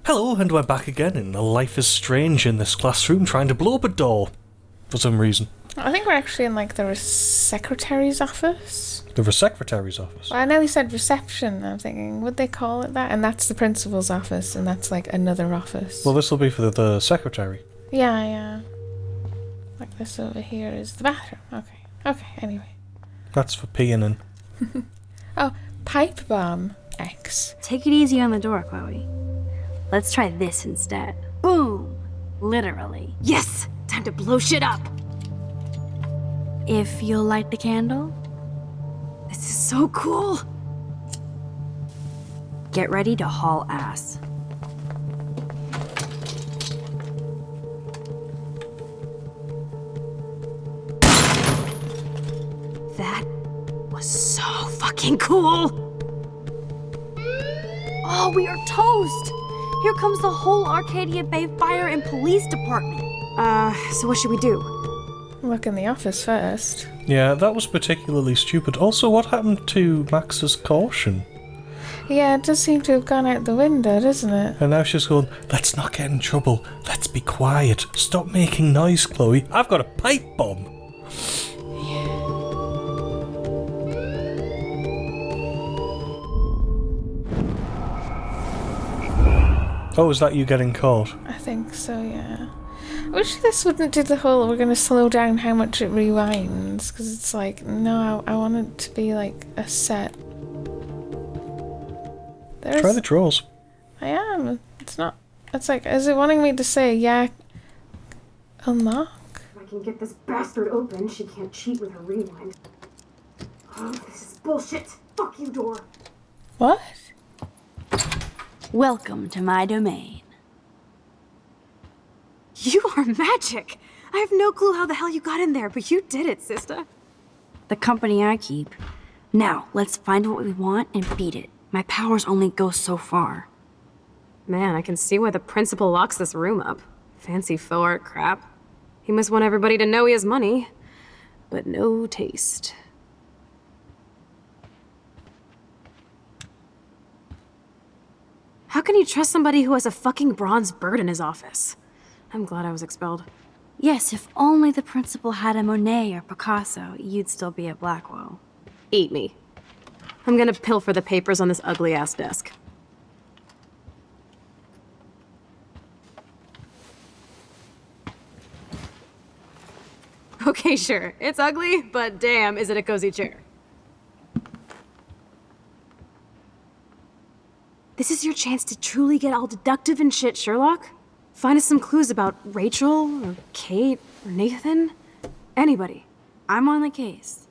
Hello, and we're back again in Life is Strange in this classroom trying to blow up a door. For some reason. I think we're actually in, like, the ReSecretary's office. The ReSecretary's office? Well, I know he said reception. I'm thinking, would they call it that? And that's the principal's office, and that's, like, another office. Well, this will be for the secretary. Yeah. Like, this over here is the bathroom. Okay, anyway. That's for peeing in. Oh, pipe bomb X. Take it easy on the door, Chloe. Let's try this instead. Boom! Literally. Yes! Time to blow shit up! If you'll light the candle. This is so cool! Get ready to haul ass. That was so fucking cool! Oh, we are toast! Here comes the whole Arcadia Bay Fire and Police Department. So what should we do? Look in the office first. Yeah, that was particularly stupid. Also, what happened to Max's caution? Yeah, it does seem to have gone out the window, doesn't it? And now she's going, let's not get in trouble. Let's be quiet. Stop making noise, Chloe. I've got a pipe bomb. Oh, is that you getting caught? I think so, yeah. I wish this wouldn't do the whole, we're going to slow down how much it rewinds, because it's like, no, I want it to be like a set. Try the draws. I am. It's not. It's like, is it wanting me to say, yeah, unlock? If I can get this bastard open, she can't cheat with her rewind. Oh, this is bullshit. Fuck you, door. What? Welcome to my domain. You are magic. I have no clue how the hell you got in there, but you did it, sister. The company I keep. Now, let's find what we want and beat it. My powers only go so far. Man, I can see why the principal locks this room up. Fancy faux art crap. He must want everybody to know he has money, but no taste. How can you trust somebody who has a fucking bronze bird in his office? I'm glad I was expelled. Yes, if only the principal had a Monet or Picasso, you'd still be at Blackwell. Eat me. I'm gonna pilfer the papers on this ugly-ass desk. Okay, sure. It's ugly, but damn, is it a cozy chair. This is your chance to truly get all deductive and shit, Sherlock. Find us some clues about Rachel, or Kate, or Nathan. Anybody. I'm on the case.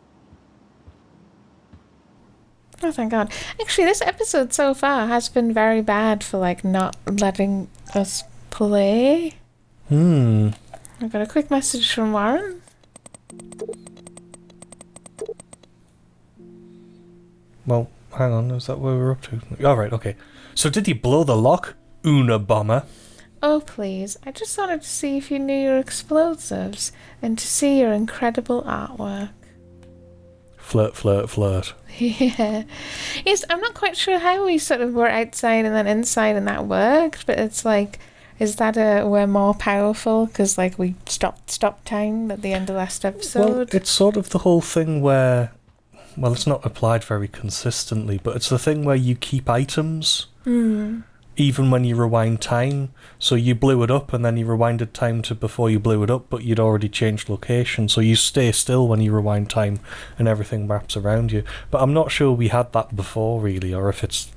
Oh, thank God. Actually, this episode so far has been very bad for, like, not letting us play. I got a quick message from Warren. Well, hang on, is that where we're up to? Alright, okay. So did you blow the lock, Unabomber? Oh, please. I just wanted to see if you knew your explosives and to see your incredible artwork. Flirt, flirt, flirt. Yeah. Yes, I'm not quite sure how we sort of were outside and then inside and that worked, but it's like, is that we're more powerful because, like, we stopped time at the end of last episode? Well, it's sort of the whole thing where, well, it's not applied very consistently, but it's the thing where you keep items, even when you rewind time. So you blew it up and then you rewinded time to before you blew it up, but you'd already changed location. So you stay still when you rewind time and everything wraps around you. But I'm not sure we had that before, really, or if it's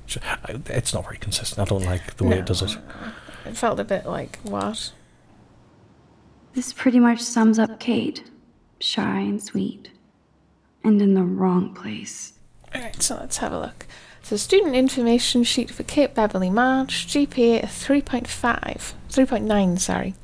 not very consistent. I don't like the way it does it. It felt a bit like, what? This pretty much sums up Kate. Shy and sweet. And in the wrong place. Alright, so let's have a look. So student information sheet for Kate Beverly Marsh, GPA 3.9, sorry.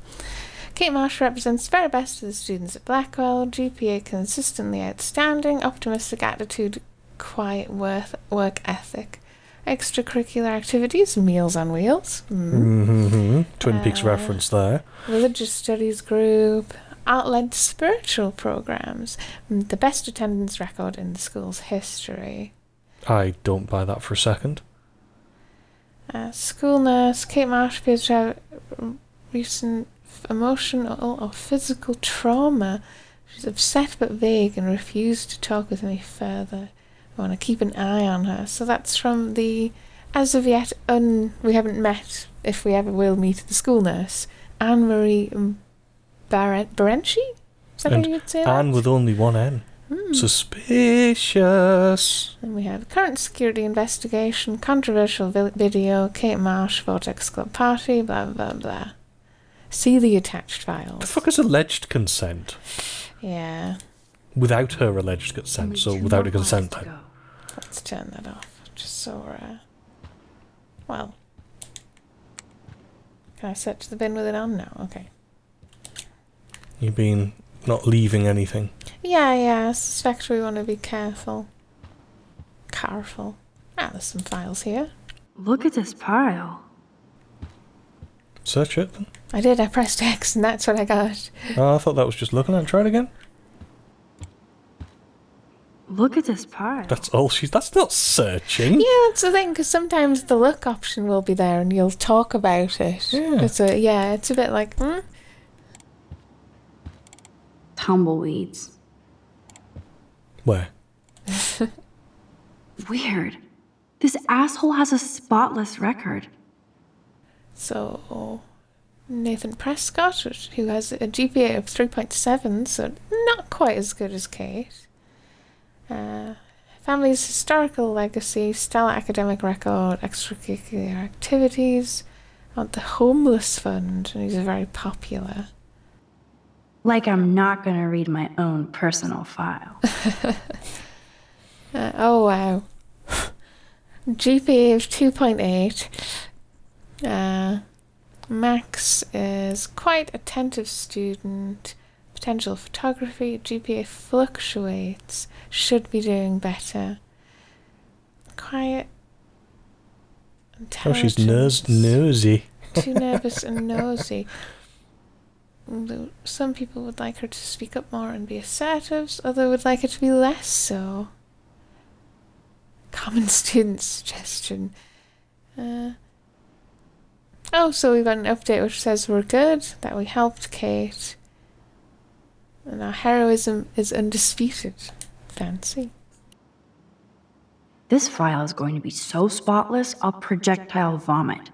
Kate Marsh represents the very best of the students at Blackwell, GPA consistently outstanding, optimistic attitude, quiet work ethic. Extracurricular activities, Meals on Wheels. Twin Peaks reference there. Religious studies group, art-led spiritual programs, the best attendance record in the school's history. I don't buy that for a second. School nurse Kate Marsh appears to have recent emotional or physical trauma. She's upset but vague and refused to talk with me further. I want to keep an eye on her. So that's from the, as of yet, we haven't met, if we ever will meet, the school nurse, Anne-Marie Barenci? Is that how you'd say that? Anne with only one N. Suspicious. Then we have current security investigation, controversial video, Kate Marsh, Vortex Club party, blah, blah, blah. See the attached files. The fuck is alleged consent? Yeah. Without her alleged consent, so without a consent then. Let's turn that off, just so well. Can I search the bin with it on? No, okay. You mean not leaving anything? Yeah, I suspect we want to be careful. Careful. There's some files here. Look at this pile. Search it then. I did, I pressed X and that's what I got. Oh, I thought that was just looking at it. Try it again. Look at this pile. That's all that's not searching. Yeah, that's the thing, because sometimes the look option will be there and you'll talk about it. Yeah. It's a bit like, Tumbleweeds. Where? Weird. This asshole has a spotless record. So, Nathan Prescott, who has a GPA of 3.7, so not quite as good as Kate. Family's historical legacy, stellar academic record, extracurricular activities, the homeless fund, and he's very popular. Like I'm not gonna read my own personal file. Oh wow. GPA of 2.8. Max is quite attentive student. Potential photography. GPA fluctuates. Should be doing better. Quiet. Oh, she's nosy. Too nervous and nosy. Some people would like her to speak up more and be assertive. Others would like her to be less so. Common student suggestion. So we got an update which says we're good, that we helped Kate, and our heroism is undisputed. Fancy. This file is going to be so spotless, I'll projectile vomit.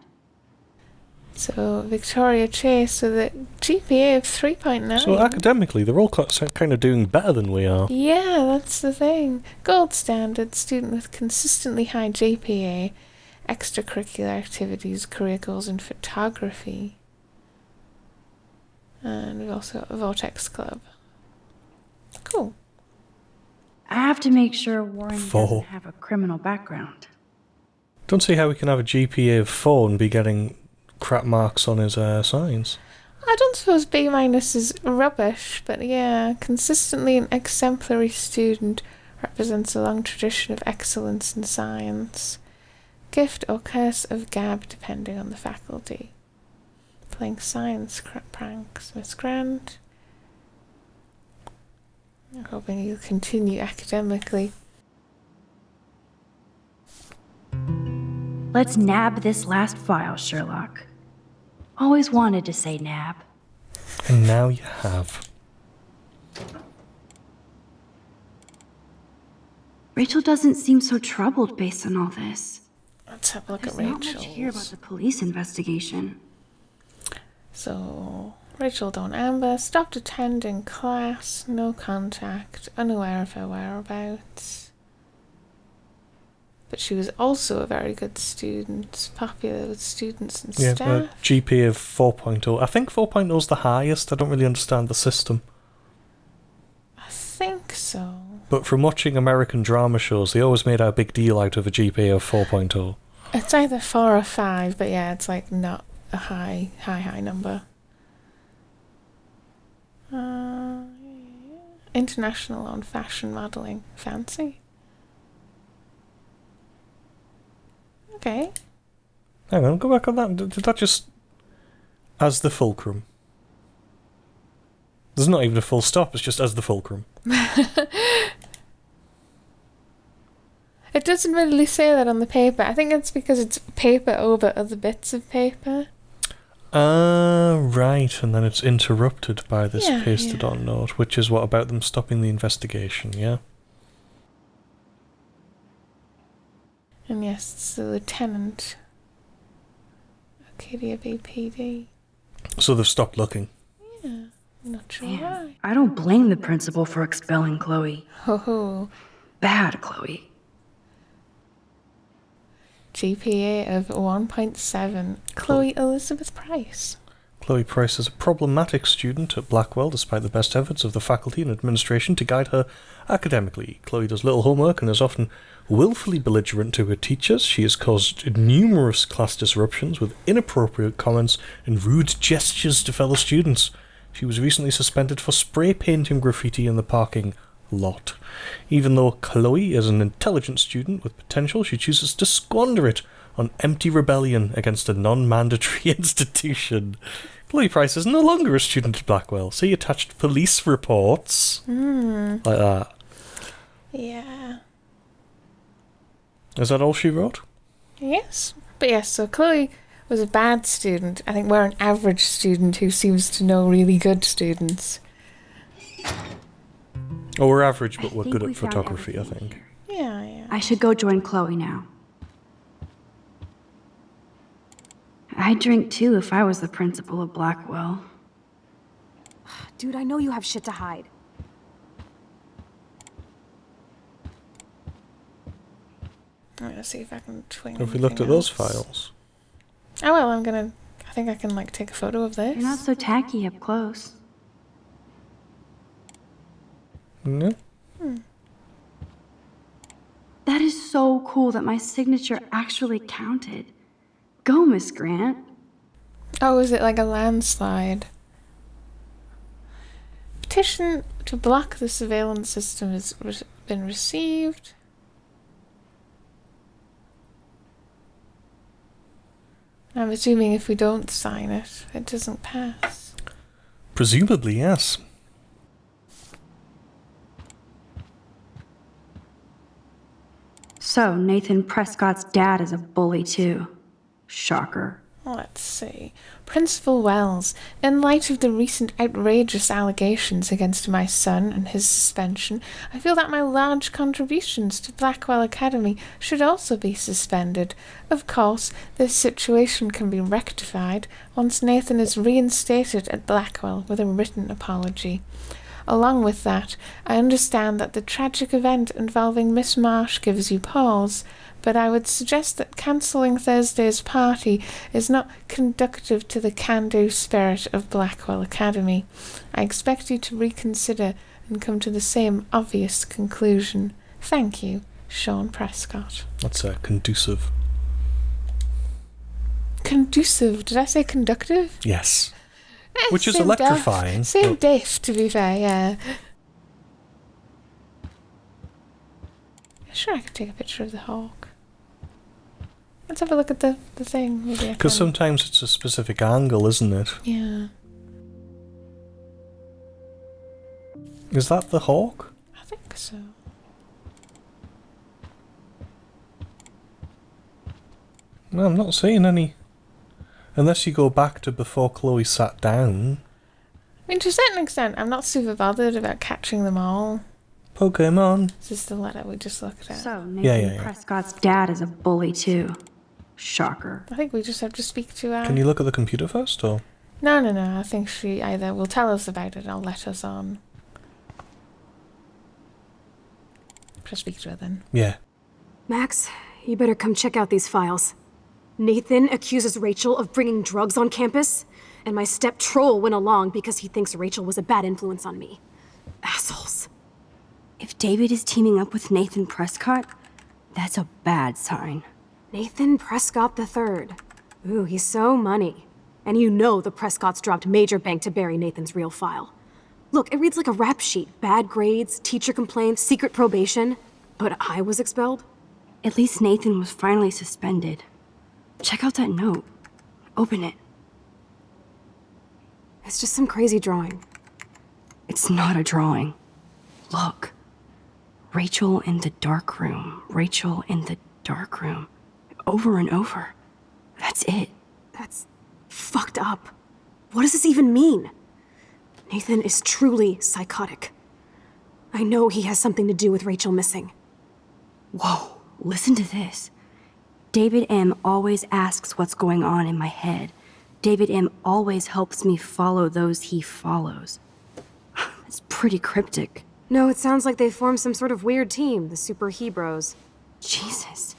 So Victoria Chase with a GPA of 3.9. So academically, they're all kind of doing better than we are. Yeah, that's the thing. Gold standard, student with consistently high GPA, extracurricular activities, career goals in photography. And we've also got a Vortex Club. Cool. I have to make sure Warren 4. doesn't have a criminal background. Don't see how we can have a GPA of 4 and be getting crap marks on his science. I don't suppose B- is rubbish, but yeah, consistently an exemplary student represents a long tradition of excellence in science. Gift or curse of gab depending on the faculty. Playing science pranks, Miss Grant. I'm hoping you'll continue academically. Let's nab this last file, Sherlock. Always wanted to say nab. And now you have. Rachel doesn't seem so troubled based on all this. Let's have a look There's at not much here about Rachel's. the police investigation. So, Rachel Dawn Amber stopped attending class, no contact, unaware of her whereabouts. But she was also a very good student, popular with students and Yeah, staff. GPA of 4.0. I think 4.0 is the highest. I don't really understand the system. I think so. But from watching American drama shows, they always made a big deal out of a GPA of 4.0. It's either 4 or 5, but yeah, it's like not a high number. International on fashion modelling. Fancy. Okay. Hang on, go back on that. Did that just... As the fulcrum? There's not even a full stop, it's just as the fulcrum. It doesn't really say that on the paper. I think it's because it's paper over other bits of paper. Right, and then it's interrupted by this Yeah, pasted on note, which is what about them stopping the investigation, yeah? And yes, it's the lieutenant. Arcadia BPD. So they've stopped looking. Yeah, not sure Man, why. I don't blame the principal for expelling Chloe. Ho ho. Bad Chloe. GPA of 1.7. Chloe Elizabeth Price. Chloe Price is a problematic student at Blackwell, despite the best efforts of the faculty and administration to guide her academically. Chloe does little homework and is often willfully belligerent to her teachers. She has caused numerous class disruptions with inappropriate comments and rude gestures to fellow students. She was recently suspended for spray painting graffiti in the parking lot. Even though Chloe is an intelligent student with potential, she chooses to squander it on empty rebellion against a non-mandatory institution. Chloe Price is no longer a student at Blackwell. See attached police reports. Like that. Yeah. Is that all she wrote? Yes. But yes, so Chloe was a bad student. I think we're an average student who seems to know really good students. Oh, we're average, but I we're think good we at found photography, I everything think. here. Yeah. I should go join Chloe now. I'd drink too if I was the principal of Blackwell. Dude, I know you have shit to hide. I'm gonna see if I can twing. Have we looked at anything those else. files? Oh well, I think I can like take a photo of this. You're not so tacky up close. No? That is so cool that my signature actually counted. Go, Miss Grant. Oh, is it like a landslide? Petition to block the surveillance system has been received. I'm assuming if we don't sign it, it doesn't pass. Presumably, yes. So, Nathan Prescott's dad is a bully too. Shocker. Let's see. Principal Wells, in light of the recent outrageous allegations against my son and his suspension, I feel that my large contributions to Blackwell Academy should also be suspended. Of course, this situation can be rectified once Nathan is reinstated at Blackwell with a written apology. Along with that, I understand that the tragic event involving Miss Marsh gives you pause, but I would suggest that cancelling Thursday's party is not conducive to the can-do spirit of Blackwell Academy. I expect you to reconsider and come to the same obvious conclusion. Thank you, Sean Prescott. That's conducive. Conducive? Did I say conductive? Yes. Which is Same electrifying. Same but- diff, to be fair, yeah. Sure, I could take a picture of the hawk. Let's have a look at the thing. Maybe I Because can. sometimes it's a specific angle, isn't it? Yeah, Is that the hawk? I think so. No, I'm not seeing any. Unless you go back to before Chloe sat down. I mean, to a certain extent, I'm not super bothered about catching them all. Pokemon. Is this the letter we just looked at? So, Nathan Yeah. Prescott's dad is a bully too. Shocker. I think we just have to speak to her. Can you look at the computer first, or? No. I think she either will tell us about it or let us on. Just speak to her then. Yeah. Max, you better come check out these files. Nathan accuses Rachel of bringing drugs on campus, and my step troll went along because he thinks Rachel was a bad influence on me. Assholes. If David is teaming up with Nathan Prescott, that's a bad sign. Nathan Prescott III. Ooh, he's so money. And you know the Prescotts dropped major bank to bury Nathan's real file. Look, it reads like a rap sheet. Bad grades, teacher complaints, secret probation. But I was expelled? At least Nathan was finally suspended. Check out that note. Open it. It's just some crazy drawing. It's not a drawing. Look. Rachel in the dark room. Rachel in the dark room. Over and over. That's it. That's fucked up. What does this even mean? Nathan is truly psychotic. I know he has something to do with Rachel missing. Whoa, listen to this. David M. always asks what's going on in my head. David M. always helps me follow those he follows. It's pretty cryptic. No, it sounds like they formed some sort of weird team, the Super Hebros. Jesus.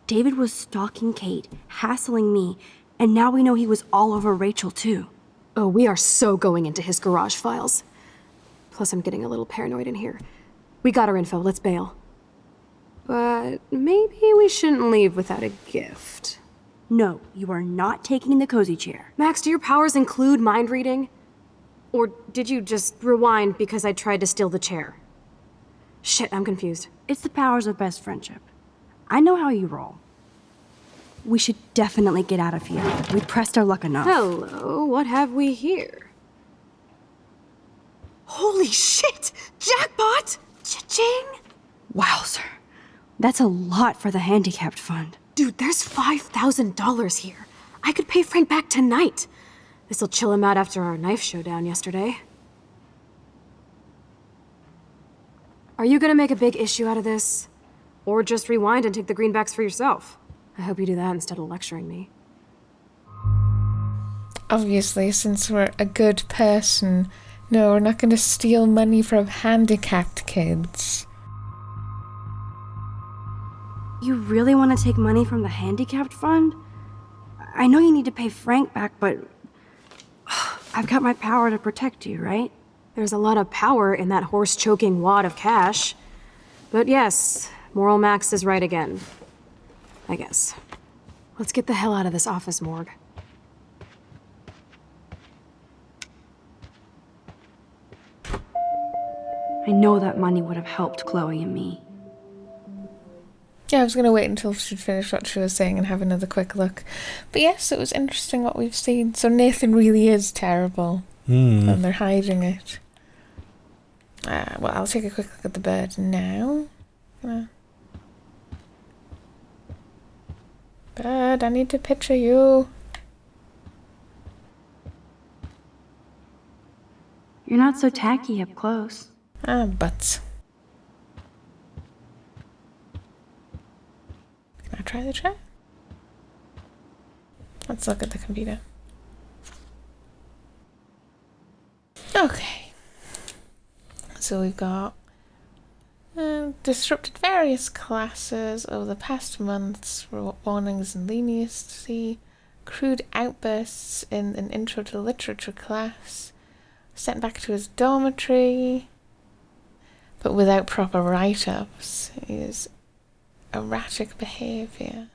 David was stalking Kate, hassling me, and now we know he was all over Rachel too. Oh, we are so going into his garage files. Plus, I'm getting a little paranoid in here. We got our info, let's bail. But maybe we shouldn't leave without a gift. No, you are not taking the cozy chair. Max, do your powers include mind reading? Or did you just rewind because I tried to steal the chair? Shit, I'm confused. It's the powers of best friendship. I know how you roll. We should definitely get out of here. We pressed our luck enough. Hello, what have we here? Holy shit! Jackpot! Cha-ching! Wow, sir. That's a lot for the handicapped fund. Dude, there's $5,000 here. I could pay Frank back tonight. This'll chill him out after our knife showdown yesterday. Are you gonna make a big issue out of this? Or just rewind and take the greenbacks for yourself? I hope you do that instead of lecturing me. Obviously, since we're a good person, no, we're not going to steal money from handicapped kids. You really want to take money from the handicapped fund? I know you need to pay Frank back, but I've got my power to protect you, right? There's a lot of power in that horse-choking wad of cash. But yes, Moral Max is right again. I guess. Let's get the hell out of this office morgue. I know that money would have helped Chloe and me. Yeah, I was going to wait until she'd finished what she was saying and have another quick look. But yes, it was interesting what we've seen. So Nathan really is terrible. And they're hiding it. Well, I'll take a quick look at the bird now. Bird, I need to picture you. You're not so tacky up close. Butts. Can I try the chair? Let's look at the computer. Okay. So we've got disrupted various classes over the past months, warnings and leniency, crude outbursts in an intro to literature class, sent back to his dormitory, but without proper write-ups. His erratic behaviour.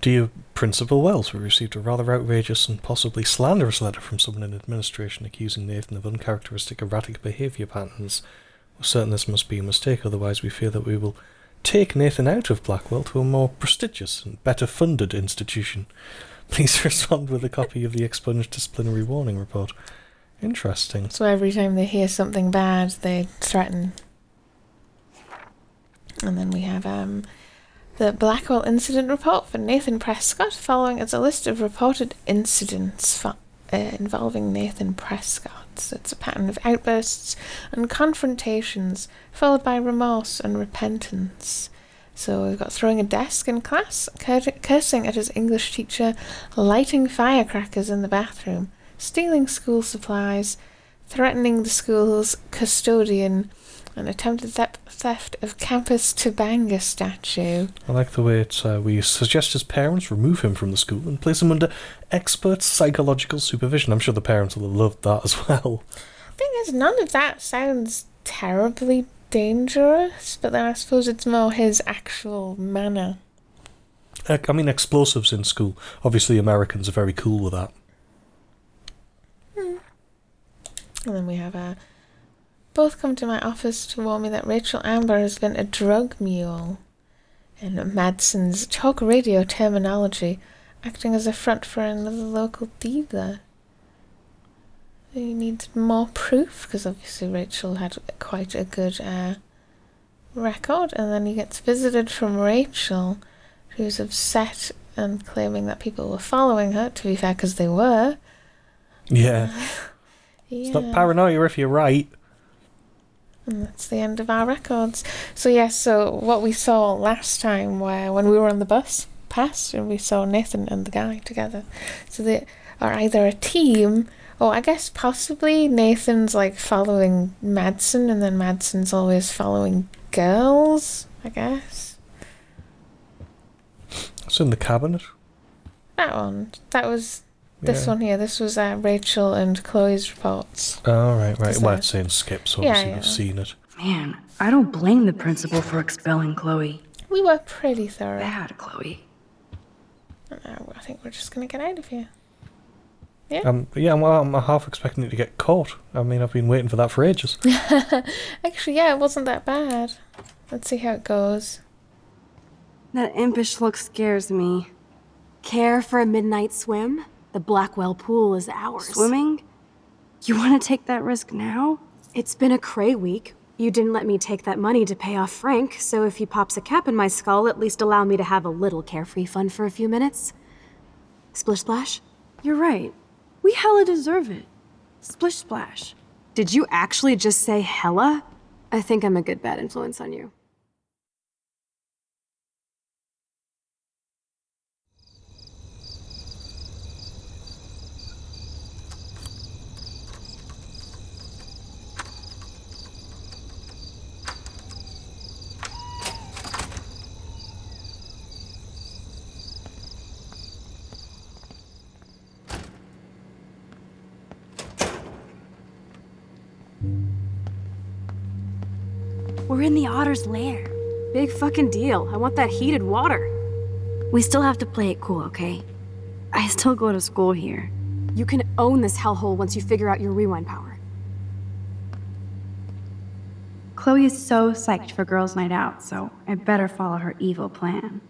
Dear Principal Wells, we received a rather outrageous and possibly slanderous letter from someone in administration accusing Nathan of uncharacteristic erratic behaviour patterns. We're certain this must be a mistake, otherwise we fear that we will take Nathan out of Blackwell to a more prestigious and better funded institution. Please respond with a copy of the expunged disciplinary warning report. Interesting. So every time they hear something bad, they threaten. And then we have the Blackwell incident report for Nathan Prescott. Following is a list of reported incidents involving Nathan Prescott. So it's a pattern of outbursts and confrontations, followed by remorse and repentance. So we've got throwing a desk in class, cursing at his English teacher, lighting firecrackers in the bathroom, stealing school supplies, threatening the school's custodian, and attempted theft of campus Tabanga statue. I like the way we suggest his parents remove him from the school and place him under expert psychological supervision. I'm sure the parents will have loved that as well. Thing is, none of that sounds terribly dangerous, but then I suppose it's more his actual manner. I mean, explosives in school. Obviously, Americans are very cool with that. And then we have both come to my office to warn me that Rachel Amber has been a drug mule. In Madsen's talk radio terminology, acting as a front for another local dealer. He needed more proof, because obviously Rachel had quite a good record, and then he gets visited from Rachel, who's upset and claiming that people were following her, to be fair, because they were. Yeah. Yeah. It's not paranoia if you're right. And that's the end of our records. So yes, so what we saw last time, where when we were on the bus past, and we saw Nathan and the guy together. So they are either a team, or I guess possibly Nathan's like following Madsen, and then Madsen's always following girls, I guess. It's in the cabinet. That one. That was this Yeah. one here. This was Rachel and Chloe's reports. Oh, right. Is Well, that- it's saying skip, so Yeah, obviously yeah. we've seen it. Man, I don't blame the principal for expelling Chloe. We were pretty thorough. Bad, Chloe. I think we're just gonna get out of here. Yeah, well, I'm half expecting it to get caught. I mean, I've been waiting for that for ages. Actually, yeah, it wasn't that bad. Let's see how it goes. That impish look scares me. Care for a midnight swim? The Blackwell pool is ours. Swimming? You want to take that risk now? It's been a cray week. You didn't let me take that money to pay off Frank, so if he pops a cap in my skull, at least allow me to have a little carefree fun for a few minutes. Splish splash? You're right. We hella deserve it. Splish splash. Did you actually just say hella? I think I'm a good bad influence on you. We're in the otter's lair. Big fucking deal. I want that heated water. We still have to play it cool, okay? I still go to school here. You can own this hellhole once you figure out your rewind power. Chloe is so psyched for girls' night out, so I better follow her evil plan.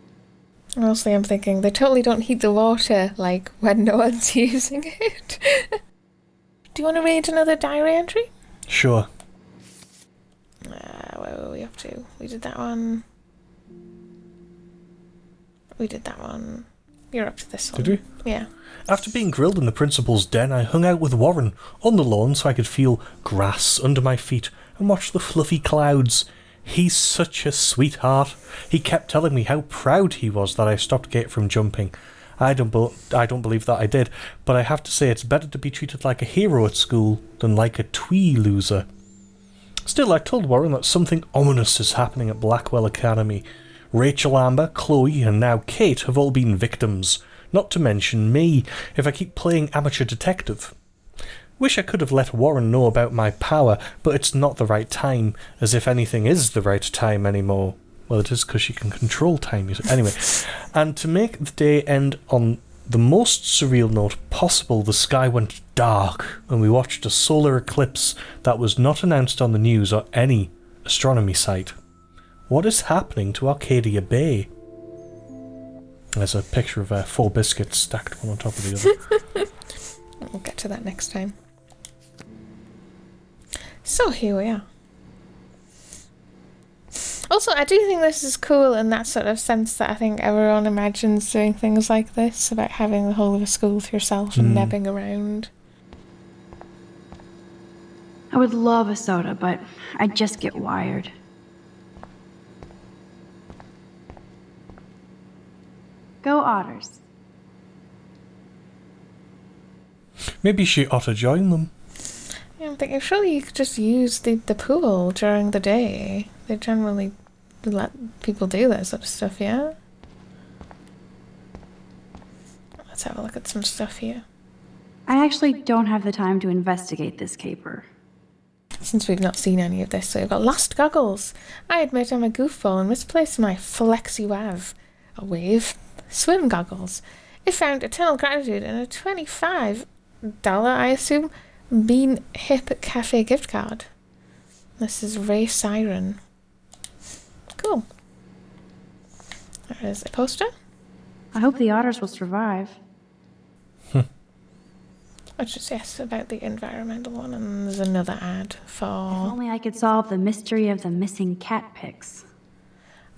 Mostly I'm thinking they totally don't heat the water, like, when no one's using it. Do you want to read another diary entry? Sure. Where were we up to? We did that one. We did that one. You're up to this one. Did we? Yeah. After being grilled in the principal's den, I hung out with Warren on the lawn so I could feel grass under my feet and watch the fluffy clouds. He's such a sweetheart. He kept telling me how proud he was that I stopped Kate from jumping. I don't believe that I did, but I have to say it's better to be treated like a hero at school than like a twee loser. Still, I told Warren that something ominous is happening at Blackwell Academy. Rachel, Amber, Chloe, and now Kate have all been victims. Not to mention me, if I keep playing amateur detective. Wish I could have let Warren know about my power, but it's not the right time, as if anything is the right time anymore. Well, it is because she can control time. Anyway, and to make the day end on the most surreal note possible, the sky went dark, and we watched a solar eclipse that was not announced on the news or any astronomy site. What is happening to Arcadia Bay? There's a picture of 4 biscuits stacked one on top of the other. We'll get to that next time. So here we are. Also, I do think this is cool in that sort of sense that I think everyone imagines doing things like this, about having the whole of a school to yourself and nebbing around. I would love a soda, but I'd just get wired. Go Otters. Maybe she ought to join them. Yeah, I'm thinking surely you could just use the pool during the day. They generally let people do that sort of stuff, yeah? Let's have a look at some stuff here. I actually don't have the time to investigate this caper. Since we've not seen any of this, so we've got lost goggles. I admit I'm a goofball and misplaced my wave swim goggles. It found eternal gratitude and a $25, I assume, Bean Hip Cafe gift card. This is Ray Siren. Cool. There is a poster. I hope the Otters will survive. Which is, yes, about the environmental one, and there's another ad If for... only I could solve the mystery of the missing cat pics.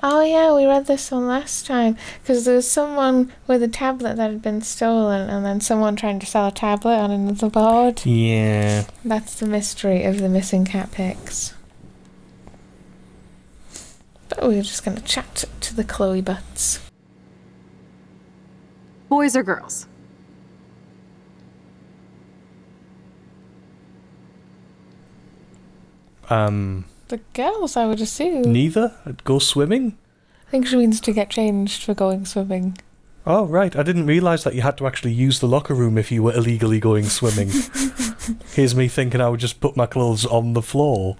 Oh yeah, we read this one last time, because there was someone with a tablet that had been stolen, and then someone trying to sell a tablet on another board. Yeah. That's the mystery of the missing cat pics. But we're just going to chat to the Chloe butts. Boys or girls? The girls, I would assume. Neither? I'd go swimming? I think she means to get changed for going swimming. Oh, right. I didn't realise that you had to actually use the locker room if you were illegally going swimming. Here's me thinking I would just put my clothes on the floor.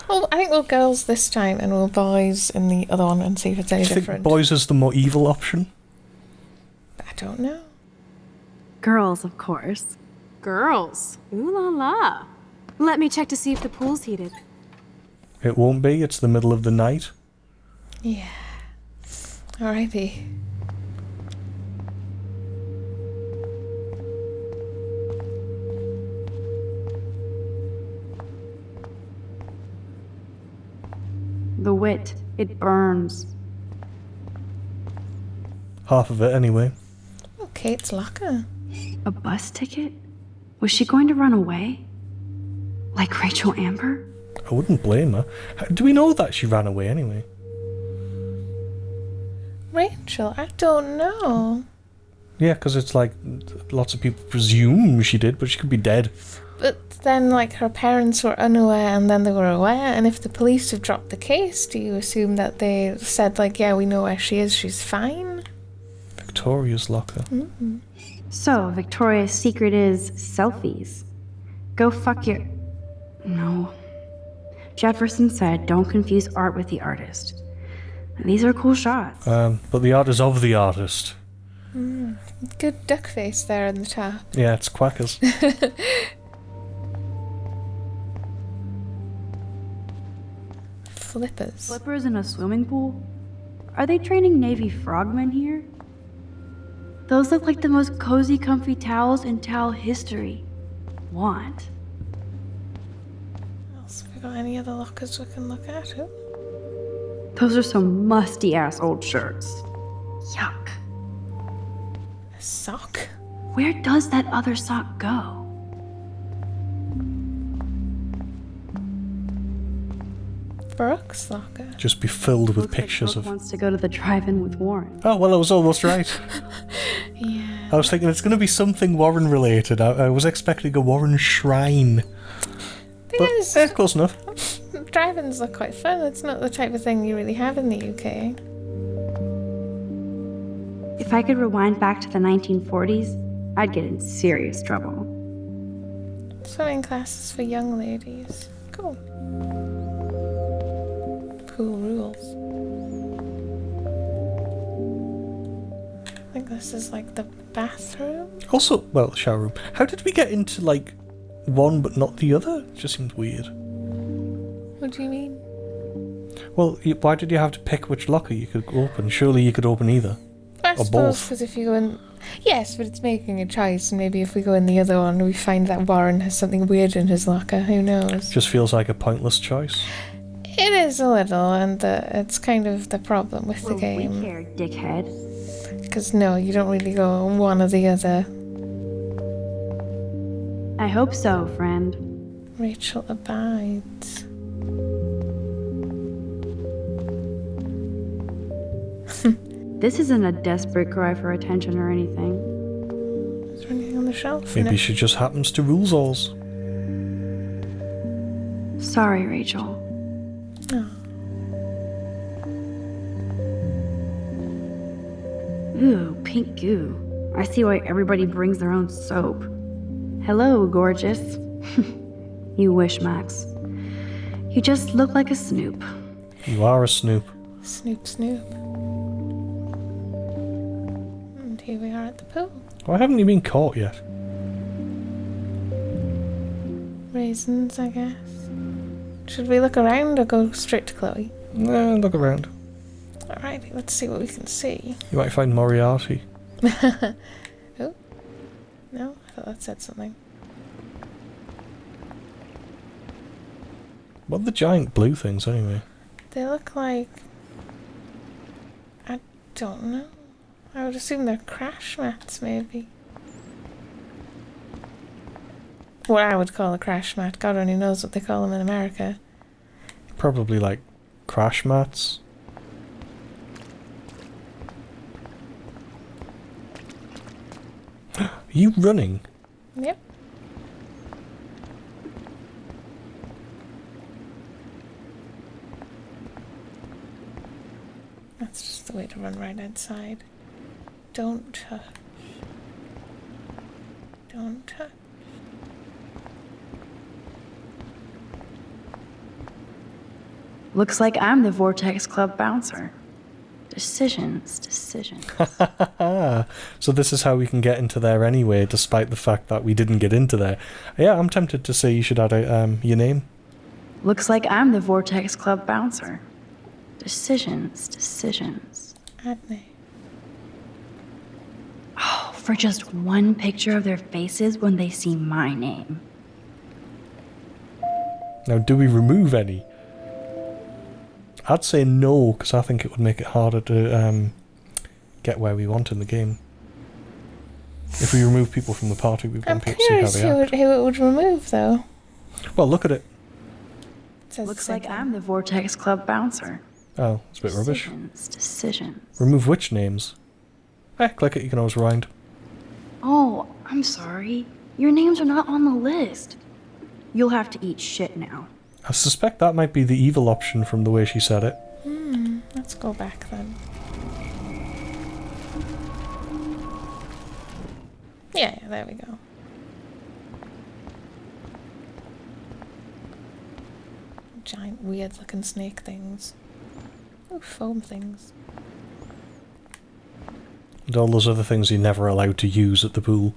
Well, I think we'll girls this time, and we'll boys in the other one and see if it's any Do you think different. boys is the more evil option? I don't know. Girls, of course. Girls. Ooh la la. Let me check to see if the pool's heated. It won't be. It's the middle of the night. Yeah. Alrighty. The wit, it burns. Half of it, anyway. Oh, Kate's locker. A bus ticket? Was she going to run away? Like Rachel Amber? I wouldn't blame her. Do we know that she ran away anyway? Rachel, I don't know. Yeah, because it's like lots of people presume she did, but she could be dead. But then, like, her parents were unaware and then they were aware, and if the police have dropped the case, do you assume that they said, like, yeah, we know where she is, she's fine? Victoria's locker. So, Victoria's secret is selfies. Go fuck your... No. Jefferson said, don't confuse art with the artist. These are cool shots. But the art is of the artist. Good duck face there in the top. Yeah, it's quackers. Flippers. Flippers in a swimming pool? Are they training Navy frogmen here? Those look like the most cozy, comfy towels in towel history. Want. Else, have we got any other lockers we can look at? Oh. Those are some musty-ass old shirts. Yuck. A sock. Where does that other sock go? Brooke's locker. Just be filled with Looks like pictures Brooke of... wants to go to the drive-in with Warren. Oh, well, I was almost right. Yeah. I was thinking it's going to be something Warren related. I was expecting a Warren shrine. But, close enough. Drive-ins look quite fun. It's not the type of thing you really have in the UK. If I could rewind back to the 1940s, I'd get in serious trouble. Swimming classes for young ladies. Cool. Pool rules. I think this is like the bathroom. Also, well, shower room. How did we get into, like, one but not the other? It just seems weird. What do you mean? Well, why did you have to pick which locker you could open? Surely you could open either. I Or suppose both. because if you go in... Yes, but it's making a choice. Maybe if we go in the other one, we find that Warren has something weird in his locker. Who knows? Just feels like a pointless choice. It is a little, and it's kind of the problem with the We game. care, dickhead. Because no, you don't really go one or the other. I hope so, friend. Rachel abides. This isn't a desperate cry for attention or anything. Is there anything on the shelf? Maybe No. she just happens to rules alls. Sorry, Rachel. Oh. Ooh, pink goo. I see why everybody brings their own soap. Hello, gorgeous. You wish, Max. You just look like a snoop. You are a snoop. Snoop, snoop. And here we are at the pool. Why haven't you been caught yet? Raisins, I guess. Should we look around or go straight to Chloe? Look around. Alrighty, let's see what we can see. You might find Moriarty. Oh? No? I thought that said something. What are the giant blue things anyway? They look like... I don't know. I would assume they're crash mats, maybe. What I would call a crash mat. God only knows what they call them in America. Probably like crash mats. Are you running? Yep. That's just the way to run right outside. Don't touch. Don't touch. Looks like I'm the Vortex Club bouncer. Decisions. So this is how we can get into there anyway, despite the fact that we didn't get into there. Yeah, I'm tempted to say you should add your name. Looks like I'm the Vortex Club bouncer. Decisions. Add me. Oh, for just one picture of their faces when they see my name. Now, do we remove any? I'd say no, because I think it would make it harder to get where we want in the game. If we remove people from the party, we I'm won't be able to see how curious they act. who it would remove, though. Well, look at it. It says Looks like second. I'm the Vortex Club bouncer. Oh, it's a bit rubbish. Decisions. Remove which names? Click it, you can always rewind. Oh, I'm sorry. Your names are not on the list. You'll have to eat shit now. I suspect that might be the evil option from the way she said it. Let's go back then. Yeah, there we go. Giant weird looking snake things. Oh, foam things. And all those other things you're never allowed to use at the pool.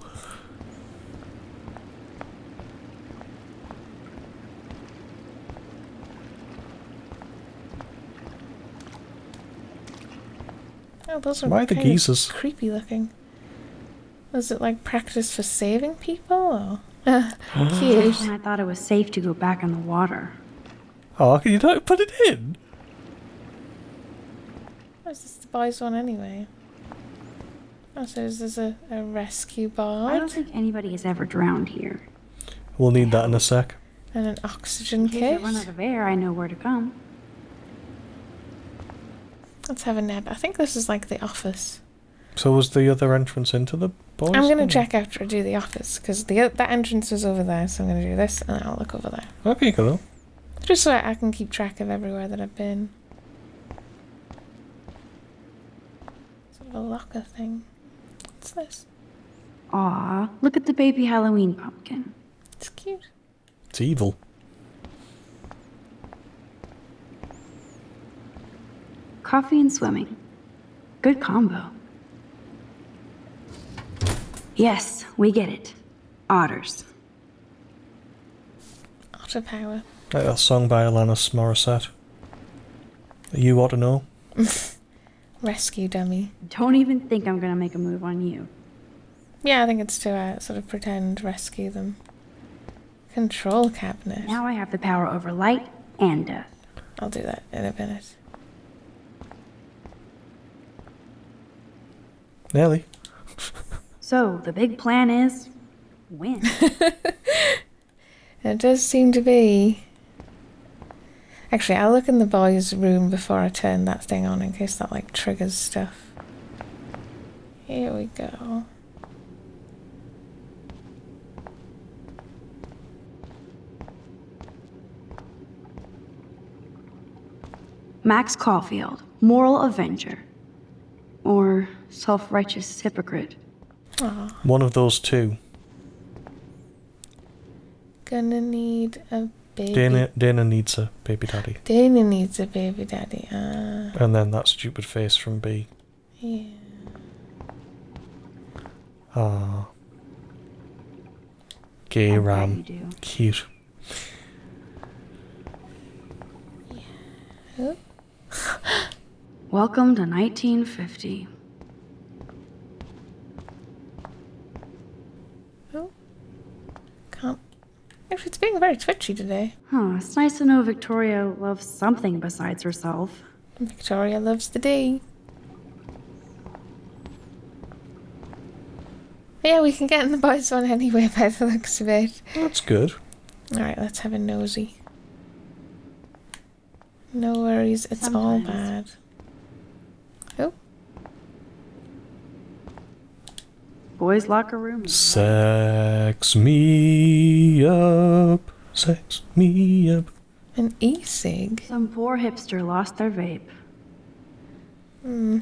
Oh, those are Why the kind of geezers? creepy looking. Was it like practice for saving people? Or? Cute. And I thought it was safe to go back in the water. Oh, can you not put it in? Where's this the boys' one anyway? Oh, so is this a rescue board? I don't think anybody has ever drowned here. We'll need that in a sec. And an oxygen In case I kit. run out of air, I know where to come. Let's have a nap. I think this is like the office. So was the other entrance into the boys? I'm going to home? check after I do the office, because that entrance is over there, so I'm going to do this, and then I'll look over there. Okay, cool. Just so I can keep track of everywhere that I've been. Sort of a locker thing. What's this? Aw, look at the baby Halloween pumpkin. It's cute. It's evil. Coffee and swimming. Good combo. Yes, we get it. Otters. Otter power. Like that song by Alanis Morissette. You ought to know. Rescue dummy. Don't even think I'm gonna make a move on you. Yeah, I think it's to sort of pretend rescue them. Control cabinet. Now I have the power over light and death. I'll do that in a minute. Nearly. So, the big plan is win. It does seem to be. Actually, I'll look in the boys' room before I turn that thing on in case that like triggers stuff. Here we go. Max Caulfield, moral avenger. Or self-righteous hypocrite. Aw, One of those two. gonna need a baby. Dana needs a baby daddy. Dana needs a baby daddy. And then that stupid face from B. Yeah. Ah. Gay I bet ram. you do. Cute. Oh, Welcome to 1950. oh. Can't Actually, it's being very twitchy today. Huh, it's nice to know Victoria loves something besides herself. Victoria loves the D. Yeah, we can get in the boys one anyway by the looks of it. That's good. Alright, let's have a nosy. No worries, it's all bad. Oh. Boys' locker room. Sex me up. Sex me up. An e-cig? Some poor hipster lost their vape. Hmm.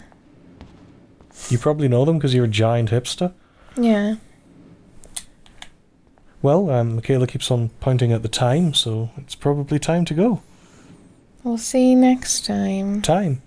You probably know them because you're a giant hipster. Yeah. Well, Michaela keeps on pointing at the time, so it's probably time to go. We'll see you next time. Time.